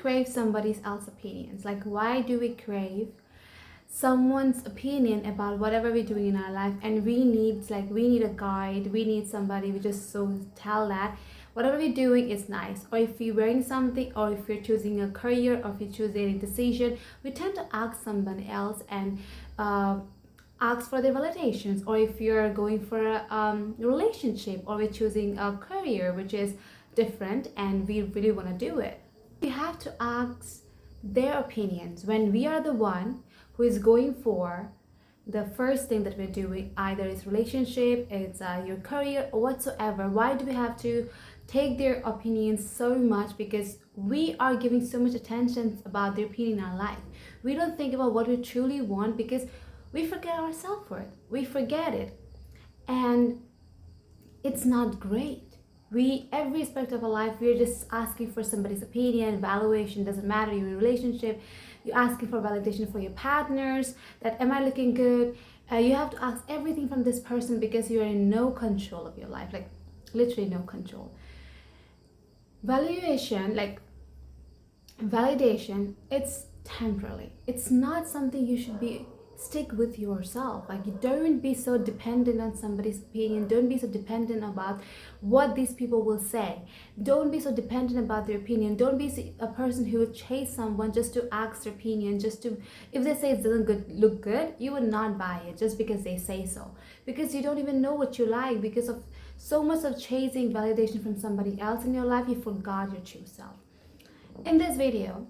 crave somebody else's opinions? Like, why do we crave someone's opinion about whatever we're doing in our life, and we need a guide, we need somebody we just so tell that whatever we're doing is nice, or if you're wearing something, or if you're choosing a career, or if you're choosing a decision, we tend to ask someone else and ask for their validations. Or if you're going for a relationship, or we're choosing a career which is different and we really want to do it, we have to ask their opinions when we are the one who is going for the first thing that we're doing, either it's relationship, it's your career, or whatsoever. Why do we have to take their opinions so much? Because we are giving so much attention about their opinion in our life. We don't think about what we truly want, because we forget our self-worth. We forget it, and it's not great. We, every aspect of our life, we're just asking for somebody's opinion, valuation. Doesn't matter, you're in a relationship, you're asking for validation for your partners, that am I looking good? You have to ask everything from this person, because you're in no control of your life, like literally no control. Valuation, like validation, it's temporary. It's not something you should be stick with yourself. Like, you don't be so dependent on somebody's opinion. Don't be so dependent about what these people will say. Don't be so dependent about their opinion. Don't be a person who would chase someone just to ask their opinion, just to, if they say it doesn't look good, you would not buy it just because they say so, because you don't even know what you like. Because of so much of chasing validation from somebody else in your life, you forgot your true self. In this video,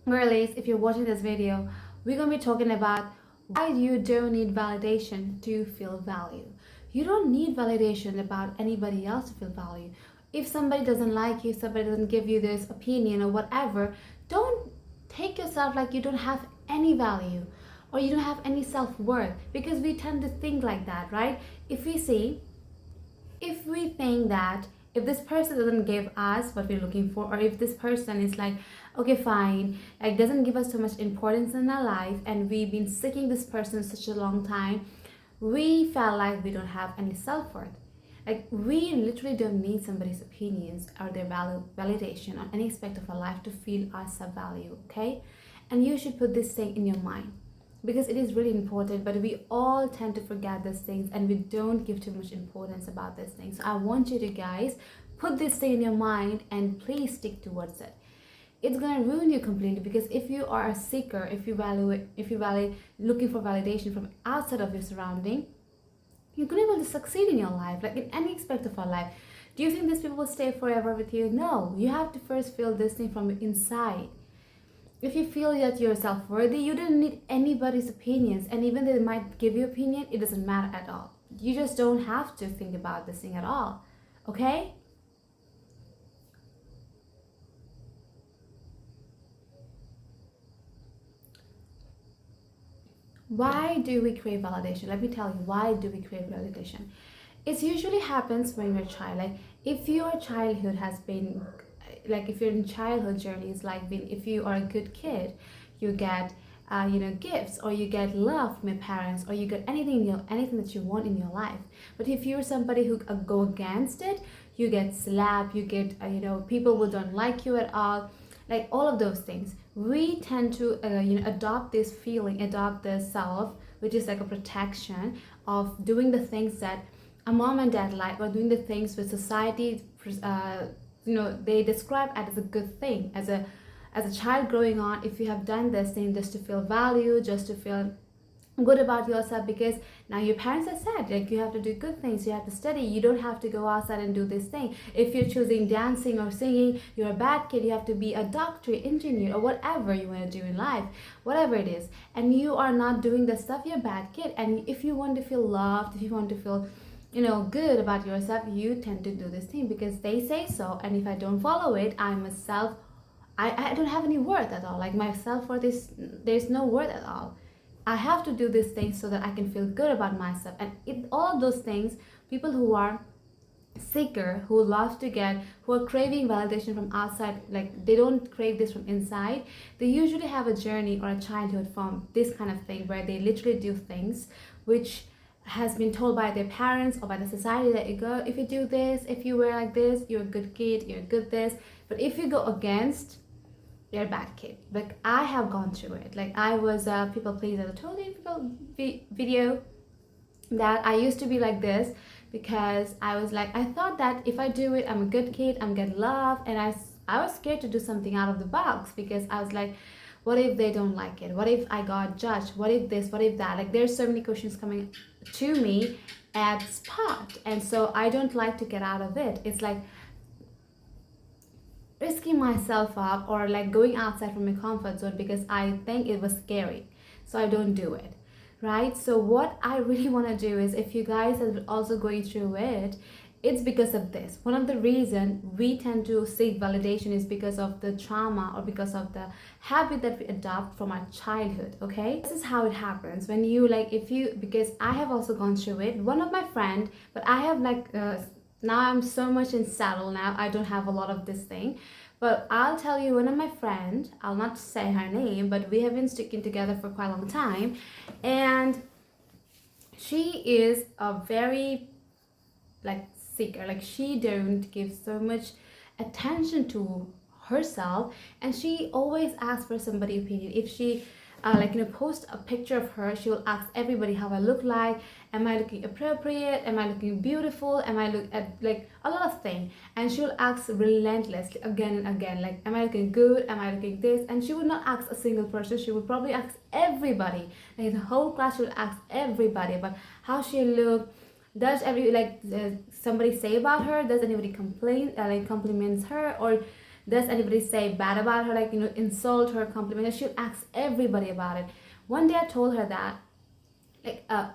girlies, if you're watching this video, we're gonna be talking about why you don't need validation to feel value. You don't need validation about anybody else to feel value. If somebody doesn't like you, if somebody doesn't give you this opinion or whatever, don't take yourself like you don't have any value or you don't have any self-worth, because we tend to think like that, right? If we think that if this person doesn't give us what we're looking for, or if this person is like, okay, fine, like doesn't give us so much importance in our life, and we've been seeking this person such a long time, we felt like we don't have any self-worth. Like, we literally don't need somebody's opinions or their validation on any aspect of our life to feel our self-value, okay? And you should put this thing in your mind, because it is really important, but we all tend to forget these things and we don't give too much importance about these things. So I want you to guys put this thing in your mind and please stick towards it. It's gonna ruin you completely, because if you are a seeker, if you value looking for validation from outside of your surrounding, you're gonna be able to succeed in your life, like in any aspect of our life. Do you think these people will stay forever with you? No, you have to first feel this thing from inside. If you feel that you're self-worthy, you don't need anybody's opinions, and even they might give you opinion, it doesn't matter at all. You just don't have to think about this thing at all, okay? Why do we crave validation? Let me tell you, why do we crave validation? It usually happens when you're a child. Like, if your childhood has been, like if you're in childhood journeys, like if you are a good kid, you get gifts, or you get love from your parents, or you get anything that you want in your life. But if you're somebody who go against it, you get slapped, you get people who don't like you at all, like all of those things. We tend to adopt this feeling, adopt the self, which is like a protection of doing the things that a mom and dad like, or doing the things with society they describe as a good thing. As a child growing on, if you have done this thing just to feel valued, just to feel good about yourself, because now your parents have said, like, you have to do good things, you have to study, you don't have to go outside and do this thing. If you're choosing dancing or singing, you're a bad kid, you have to be a doctor, engineer, or whatever you want to do in life, whatever it is, and you are not doing the stuff, you're a bad kid. And if you want to feel loved, if you want to feel good about yourself, you tend to do this thing because they say so, and if I don't follow it, I don't have any worth at all. Like, my self-worth is, there's no worth at all. I have to do these things so that I can feel good about myself. And all those things, people who are seeker, who love to get, who are craving validation from outside, like they don't crave this from inside, they usually have a journey or a childhood from this kind of thing, where they literally do things which has been told by their parents or by the society that you go, if you do this, if you wear like this, you're a good kid, you're a good this. But if you go against you're a bad kid. Like I have gone through it. Like I was a people pleaser. I told you people video that I used to be like this because I was like, I thought that if I do it, I'm a good kid, I'm gonna love, and I was scared to do something out of the box because I was like, what if they don't like it? What if I got judged? What if this? What if that? Like there's so many questions coming to me at spot, and so I don't like to get out of it. It's like risking myself up or like going outside from my comfort zone because I think it was scary. So I don't do it. Right? So what I really want to do is if you guys are also going through it, it's because of this. One of the reasons we tend to seek validation is because of the trauma or because of the habit that we adopt from our childhood. Okay, this is how it happens when you like if you because I have also gone through it. One of my friend, but I have like now I'm so much in saddle now. I don't have a lot of this thing. But I'll tell you, one of my friend, I'll not say her name, but we have been sticking together for quite a long time. And she is a very like seeker. Like she don't give so much attention to herself, and she always asks for somebody's opinion. If she post a picture of her, she will ask everybody how I look like, am I looking appropriate, am I looking beautiful, am I look at like a lot of things, and she will ask relentlessly again and again, like am I looking good, am I looking this, and she would not ask a single person, she would probably ask everybody, like the whole class, she would ask everybody about how she look. Does somebody say about her, does anybody complain like compliments her, or does anybody say bad about her, like insult her, compliment her? She'll ask everybody about it. One day I told her that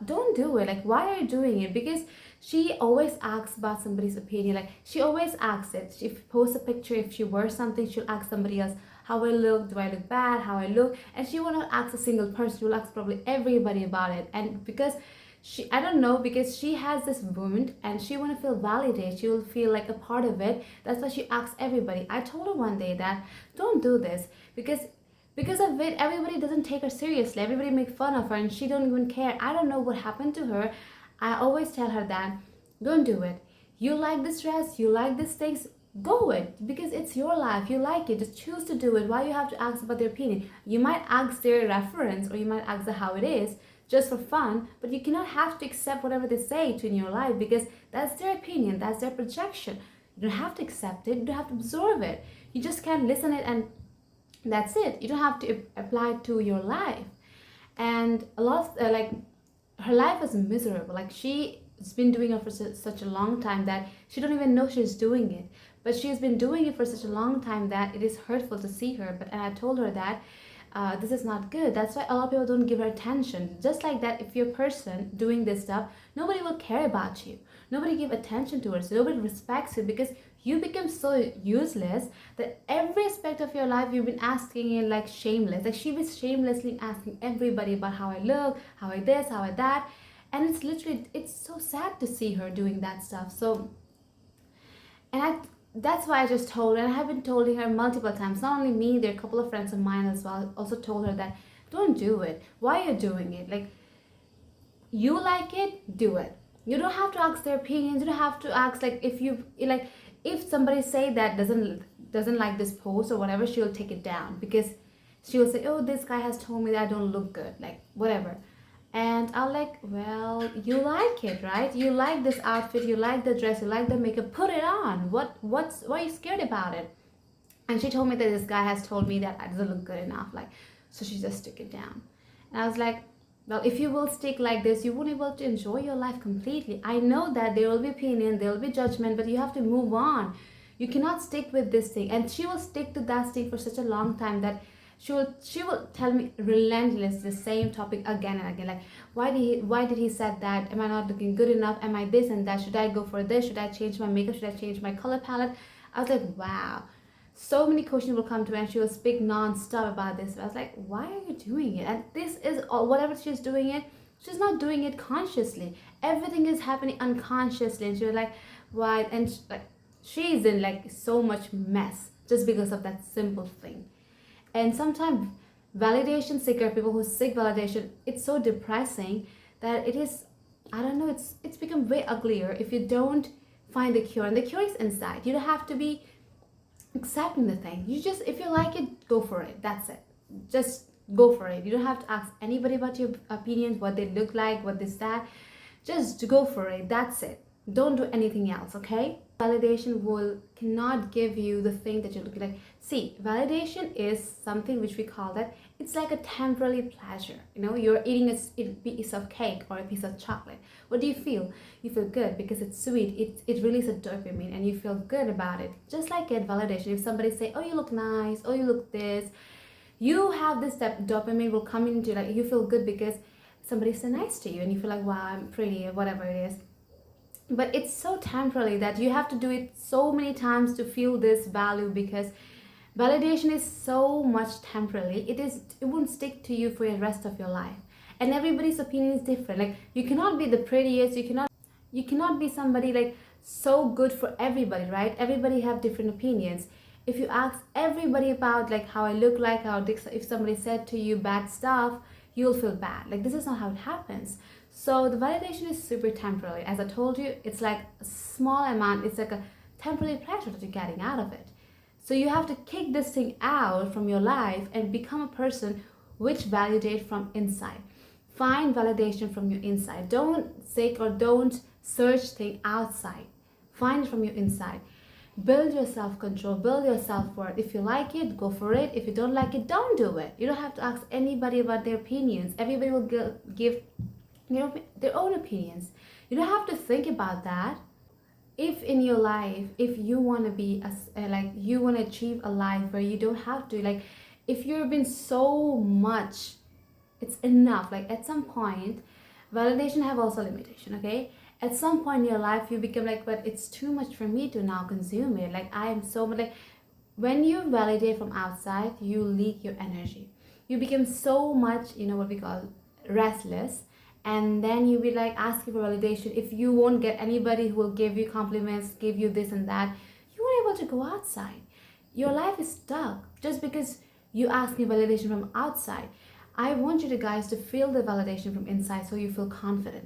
don't do it, like why are you doing it? Because she always asks about somebody's opinion, like she always asks it. She posts a picture, if she wears something, she'll ask somebody else how I look, do I look bad, how I look, and she will not ask a single person, she will ask probably everybody about it. And because I don't know, because she has this wound and she want to feel validated, she will feel like a part of it, that's why she asks everybody. I told her one day that don't do this, because of it everybody doesn't take her seriously, everybody make fun of her, and she don't even care. I don't know what happened to her. I always tell her that don't do it. You like this dress, you like these things, go it, because it's your life, you like it, just choose to do it. Why you have to ask about their opinion? You might ask their reference, or you might ask how it is just for fun, but you cannot have to accept whatever they say to in your life, because that's their opinion, that's their projection. You don't have to accept it, you don't have to absorb it, you just can't listen it, and that's it. You don't have to apply it to your life. And a lot of her life is miserable, like she's been doing it for such a long time that she don't even know she's doing it, but she's been doing it for such a long time that it is hurtful to see her. And I told her that this is not good. That's why a lot of people don't give her attention. Just like that, if you're a person doing this stuff, nobody will care about you, nobody give attention to it, so nobody respects you, because you become so useless that every aspect of your life you've been asking it like shameless. Like she was shamelessly asking everybody about how I look, how I this, how I that, and it's so sad to see her doing that stuff. So, and that's why I just told her, and I have been telling her multiple times, not only me, there are a couple of friends of mine as well, also told her that don't do it. Why are you doing it? Like, you like it, do it. You don't have to ask their opinions, you don't have to ask like if somebody say that doesn't like this post or whatever, she'll take it down, because she will say, oh, this guy has told me that I don't look good, like whatever. And I'll like, well, you like it, right? You like this outfit, you like the dress, you like the makeup, put it on. Why are you scared about it? And she told me that this guy has told me that I doesn't look good enough, like, so she just took it down. And I was like, well, if you will stick like this, you won't be able to enjoy your life completely. I know that there will be opinion, there will be judgment, but you have to move on. You cannot stick with this thing. And she will stick to that thing for such a long time that she will tell me relentless the same topic again and again, like why did he said that, am I not looking good enough, am I this and that, should I go for this, should I change my makeup, should I change my color palette? I was like, wow, so many questions will come to me, and she will speak non-stop about this. I was like, why are you doing it? And this is all, whatever she's doing it, she's not doing it consciously, everything is happening unconsciously. And she was like, why? And she's in like so much mess just because of that simple thing. And sometimes validation seeker, people who seek validation, it's so depressing that it is, I don't know, it's become way uglier if you don't find the cure. And the cure is inside. You don't have to be accepting the thing. You just, if you like it, go for it. That's it. Just go for it. You don't have to ask anybody about your opinions, what they look like, what this, that. Just go for it. That's it. Don't do anything else, okay? Validation will cannot give you the thing that you're looking like. See, validation is something which we call that it's like a temporary pleasure. You know, you're eating a piece of cake or a piece of chocolate. What do you feel? You feel good because it's sweet. It releases dopamine and you feel good about it. Just like get validation. If somebody say, "Oh, you look nice," "Oh, you look this," you have this dopamine will come into, like, you feel good because somebody's so nice to you and you feel like, wow, I'm pretty, or whatever it is. But it's so temporary that you have to do it so many times to feel this value, because validation is so much temporary. It won't stick to you for the rest of your life, and everybody's opinion is different. Like, you cannot be the prettiest, you cannot be somebody like so good for everybody, right? Everybody have different opinions. If you ask everybody about like how I look like, if somebody said to you bad stuff, you'll feel bad. Like, this is not how it happens. So the validation is super temporary. As I told you, it's like a small amount. It's like a temporary pleasure that you're getting out of it. So you have to kick this thing out from your life and become a person which validate from inside. Find validation from your inside. Don't seek or don't search thing outside. Find it from your inside. Build your self-control, build your self-worth. If you like it, go for it. If you don't like it, don't do it. You don't have to ask anybody about their opinions. Everybody will give their own opinions. You don't have to think about that. If in your life, if you want to be like, you want to achieve a life where you don't have to, like, if you've been so much, it's enough. Like, at some point, validation have also limitation, okay? At some point in your life, you become like, but it's too much for me to now consume it. Like, I am so much, like, when you validate from outside, you leak your energy. You become so much, what we call restless, and then you be like asking for validation. If you won't get anybody who will give you compliments, give you this and that, you won't able to go outside. Your life is stuck just because you asking validation from outside. I want you guys to feel the validation from inside so you feel confident.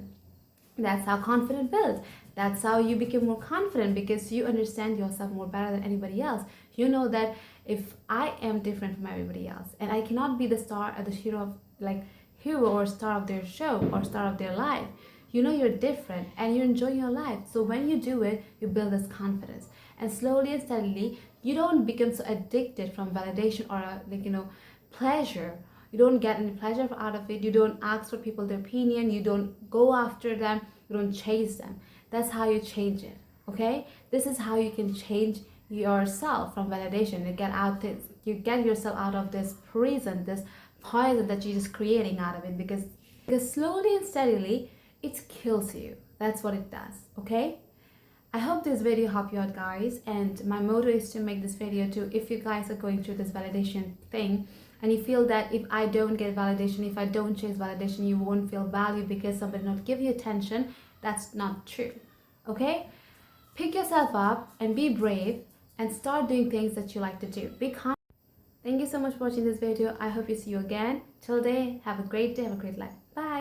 That's how confidence builds. That's how you become more confident, because you understand yourself more better than anybody else. You know that if I am different from everybody else and I cannot be the star or the hero of, like, hero or star of their show or star of their life, you know you're different and you're enjoying your life. So when you do it, you build this confidence, and slowly and steadily you don't become so addicted from validation or pleasure. You don't get any pleasure out of it. You don't ask for people their opinion. You don't go after them. You don't chase them. That's how you change it. Okay, this is how you can change yourself from validation. You get yourself out of this prison, this poison that you're just creating out of it, because slowly and steadily it kills you. That's what it does. Okay, I hope this video helped you out, guys, and my motto is to make this video too. If you guys are going through this validation thing and you feel that if I don't get validation, if I don't chase validation, you won't feel valued because somebody not give you attention, that's not true. Okay, pick yourself up and be brave and start doing things that you like to do. Be confident. Thank you so much for watching this video. I hope you see you again. Till then, have a great day, have a great life. Bye.